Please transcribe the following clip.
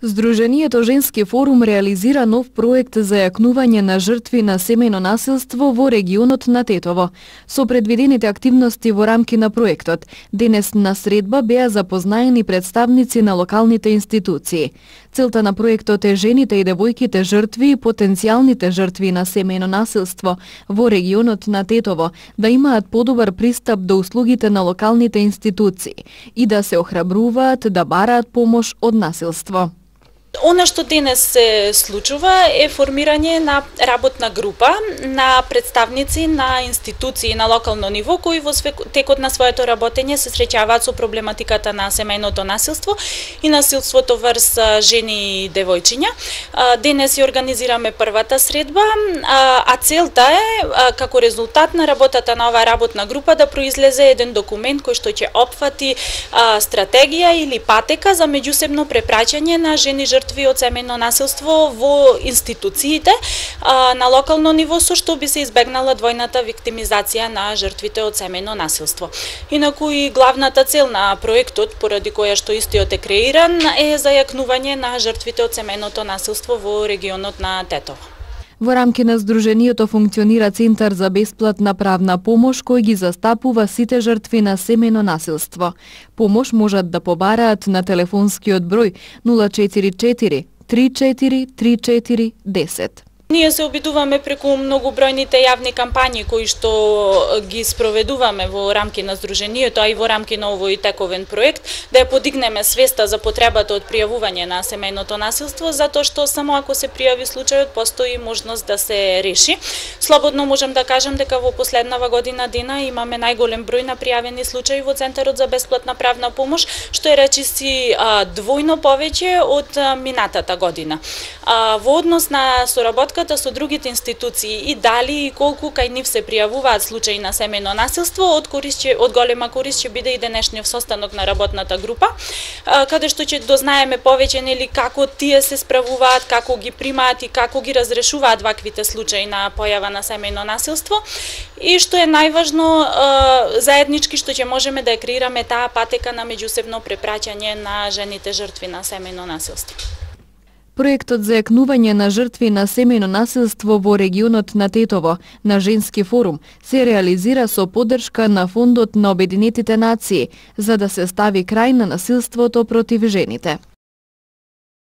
Здруженијето Женски форум реализира нов проект за јакнување на жртви на семејно насилство во регионот на Тетово. Со предвидените активности во рамки на проектот, денес на средба беа запознаени представници на локалните институции. Целта на проектот е жените и девојките жртви и потенцијалните жртви на семејно насилство во регионот на Тетово да имаат подобар пристап до услугите на локалните институции и да се охрабруваат да бараат помош од насилство. Она што денес се случува е формирање на работна група на представници на институции на локално ниво кои во текот на своето работење се среќаваат со проблематиката на семејното насилство и насилството врз жени и девојчиња. Денес ја организираме првата средба, а целта е како резултат на работата на оваа работна група да произлезе еден документ кој што ќе опфати стратегија или патека за меѓусебно препраќање на жени жртви од семејно насилство во институциите на локално ниво, со што би се избегнала двојната виктимизација на жртвите од семејно насилство. Инаку и главната цел на проектот, поради која што истиот е креиран, е за јакнување на жртвите од семејното насилство во регионот на Тетово. Во рамки на Здруженијето функционира Центар за бесплатна правна помош кој ги застапува сите жртви на семејно насилство. Помош можат да побараат на телефонскиот број 044 34 34 10. Ние се обидуваме преку многобројните јавни кампањи кои што ги спроведуваме во рамки на Здруженијето, а и во рамки на овој тековен проект, да ја подигнеме свеста за потребата од пријавување на семејното насилство, затоа што само ако се пријави случајот, постои можност да се реши. Слободно можам да кажам дека во последнава година дена имаме најголем број на пријавени случаи во Центарот за бесплатна правна помош, што е речиси двојно повеќе од минатата година. Во однос на соработка со другите институции и дали и колку кај нив се пријавуваат случаи на семејно насилство, од голема корист ќе биде и денешниот состанок на работната група, каде што ќе дознаеме повеќе нели како тие се справуваат, како ги примаат и како ги разрешуваат ваквите случаи на појава на семејно насилство и што е најважно заеднички што ќе можеме да ја креираме таа патека на меѓусебно препраќање на жените жртви на семејно насилство. Проектот за јакнување на жртви на семејно насилство во регионот на Тетово на Женски форум се реализира со поддршка на Фондот на Обединетите нации за да се стави крај на насилството против жените.